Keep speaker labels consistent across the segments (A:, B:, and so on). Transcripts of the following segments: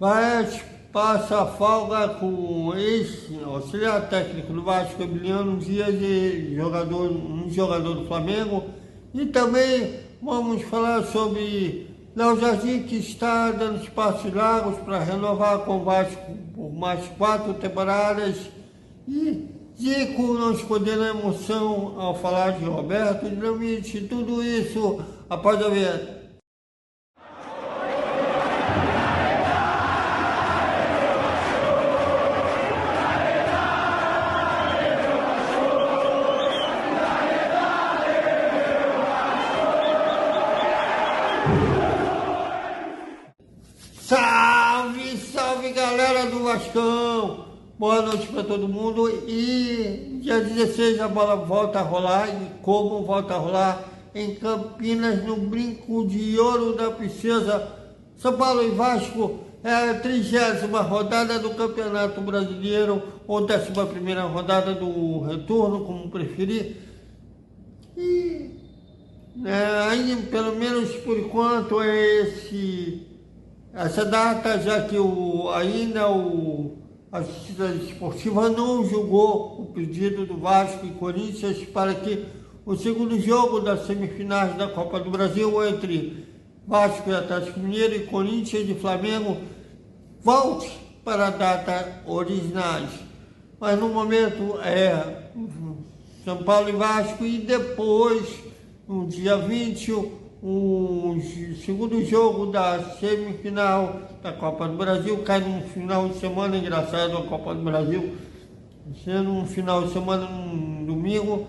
A: Vai passa a folga com esse auxiliar técnico do Vasco, Emiliano Dias, um jogador do Flamengo. E também vamos falar sobre Léo Jardim, que está dando espaços largos para renovar com o Vasco por mais 4 temporadas. E Zico não escondendo a emoção ao falar de Roberto Dinamite. Tudo isso após a vinheta. Salve, salve galera do Vascão! Boa noite para todo mundo. E dia 16 a bola volta a rolar. E como volta a rolar? Em Campinas, no Brinco de Ouro da Princesa. São Paulo e Vasco é a 30ª rodada do Campeonato Brasileiro, ou 11ª rodada do retorno, como preferir. E ainda, pelo menos por enquanto, é essa data, já que a Justiça Esportiva não julgou o pedido do Vasco e Corinthians para que o segundo jogo das semifinais da Copa do Brasil entre Vasco e Atlético Mineiro e Corinthians e Flamengo volte para a data originais. Mas no momento é São Paulo e Vasco, e depois, no dia 20, o segundo jogo da semifinal da Copa do Brasil. Cai num final de semana engraçado a Copa do Brasil, sendo um final de semana num domingo.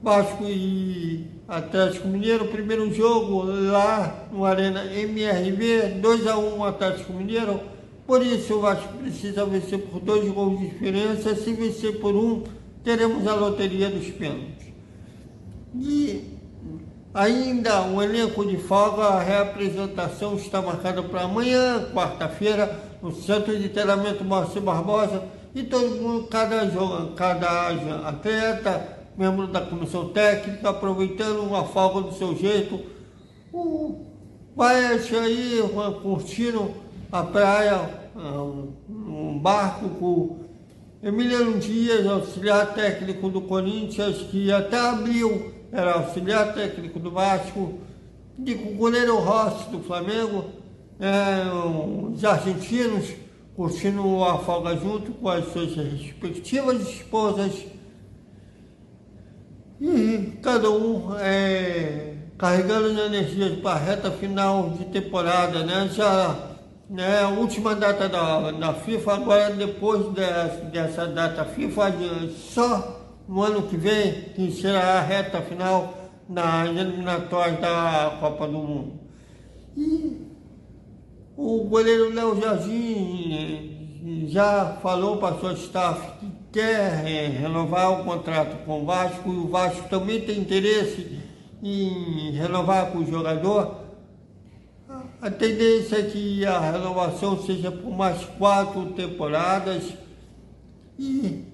A: Vasco e Atlético Mineiro, primeiro jogo lá no Arena MRV, 2-1 Atlético Mineiro. Por isso o Vasco precisa vencer por 2 gols de diferença. Se vencer por 1, teremos a loteria dos pênaltis. E ainda um elenco de folga. A reapresentação está marcada para amanhã, quarta-feira, no Centro de Treinamento Márcio Barbosa. E todo mundo, cada atleta, membro da comissão técnica, aproveitando uma folga do seu jeito, vai aí curtindo a praia, um barco com Emiliano Dias, auxiliar técnico do Corinthians, que até abril era auxiliar técnico do Vasco, e com o goleiro Rossi do Flamengo, os argentinos curtindo a folga junto com as suas respectivas esposas, e cada um carregando as energias para a reta final de temporada, né? Já a última data da FIFA, agora depois dessa data FIFA, só no ano que vem, que será a reta final nas eliminatórias da Copa do Mundo. E o goleiro Léo Jardim já falou para a sua staff que quer renovar o contrato com o Vasco, e o Vasco também tem interesse em renovar com o jogador. A tendência é que a renovação seja por mais 4 temporadas e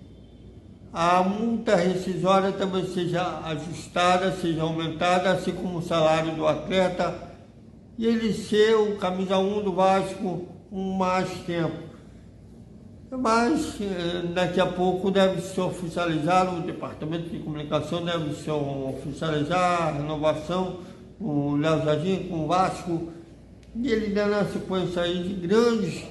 A: a multa rescisória também seja ajustada, seja aumentada, assim como o salário do atleta, e ele ser o camisa 1 do Vasco com mais tempo. Mas daqui a pouco deve se oficializar, o Departamento de Comunicação deve se oficializar a renovação, o Léo Jardim com o Vasco, e ele dando a sequência aí de grandes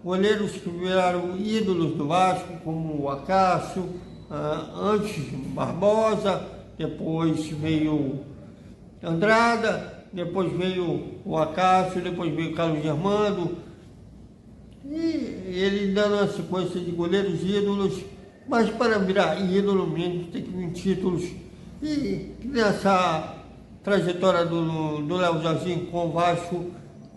A: goleiros que viraram ídolos do Vasco, como o Acácio, antes Barbosa, depois veio Andrada, depois veio o Acácio, depois veio Carlos Germando, e ele dando uma sequência de goleiros ídolos. Mas para virar ídolo mesmo tem que vir títulos, e nessa trajetória do Léo Jardim com o Vasco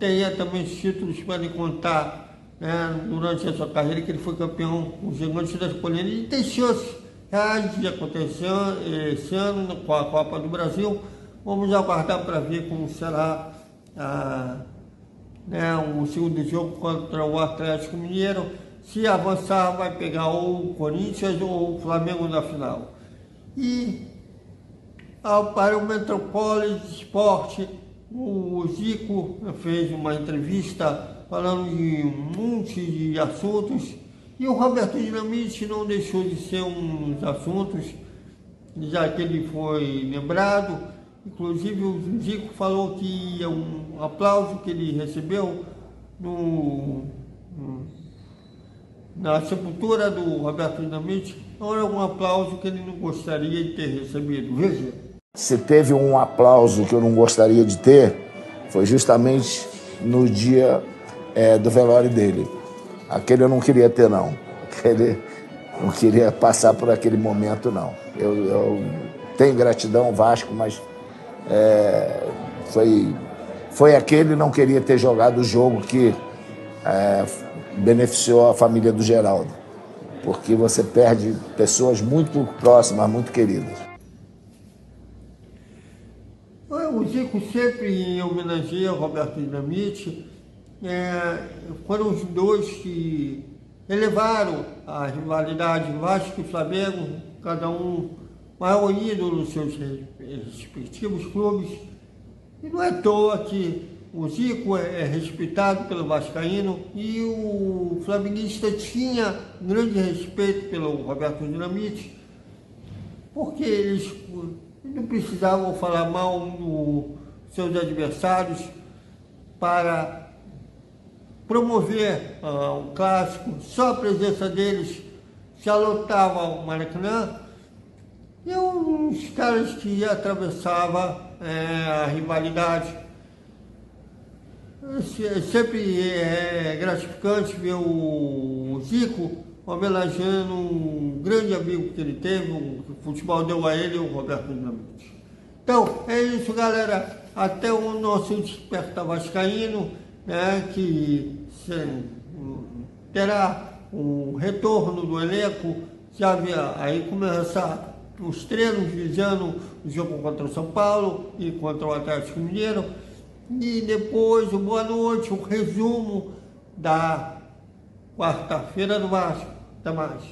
A: tenha também os títulos para ele contar, né, durante a sua carreira, que ele foi campeão com os Gigantes das Colinas, e tem chance de acontecer esse ano com a Copa do Brasil. Vamos aguardar para ver como será o segundo jogo contra o Atlético Mineiro. Se avançar, vai pegar ou o Corinthians ou o Flamengo na final. E para o Metrópolis Esporte, O Zico fez uma entrevista falando de um monte de assuntos e o Roberto Dinamite não deixou de ser um dos assuntos, já que ele foi lembrado. Inclusive o Zico falou que um aplauso que ele recebeu na sepultura do Roberto Dinamite não era um aplauso que ele não gostaria de ter recebido. Veja.
B: Se teve um aplauso que eu não gostaria de ter, foi justamente no dia do velório dele. Aquele eu não queria ter, não. Aquele não queria passar por aquele momento, não. Eu tenho gratidão, Vasco, mas foi aquele, não queria ter jogado o jogo que beneficiou a família do Geraldo, porque você perde pessoas muito próximas, muito queridas.
A: O Zico sempre homenageia o Roberto Dinamite. Foram os dois que elevaram a rivalidade Vasco e Flamengo, cada um maior ídolo nos seus respectivos clubes. E não é à toa que o Zico é respeitado pelo vascaíno e o flamenguista tinha grande respeito pelo Roberto Dinamite, porque eles não precisavam falar mal dos seus adversários para promover um clássico. Só a presença deles já lotava o Maracanã. E uns caras que atravessavam a rivalidade. Sempre é gratificante ver o Zico homenageando um grande amigo que ele teve, o futebol deu a ele, o Roberto Dinamite. Então, é isso, galera. Até o nosso Desperta Vascaíno, né, que terá um retorno do elenco. Já aí começa os treinos visando o jogo contra o São Paulo e contra o Atlético Mineiro. E depois, boa noite, um resumo da quarta-feira do Vasco. Até mais.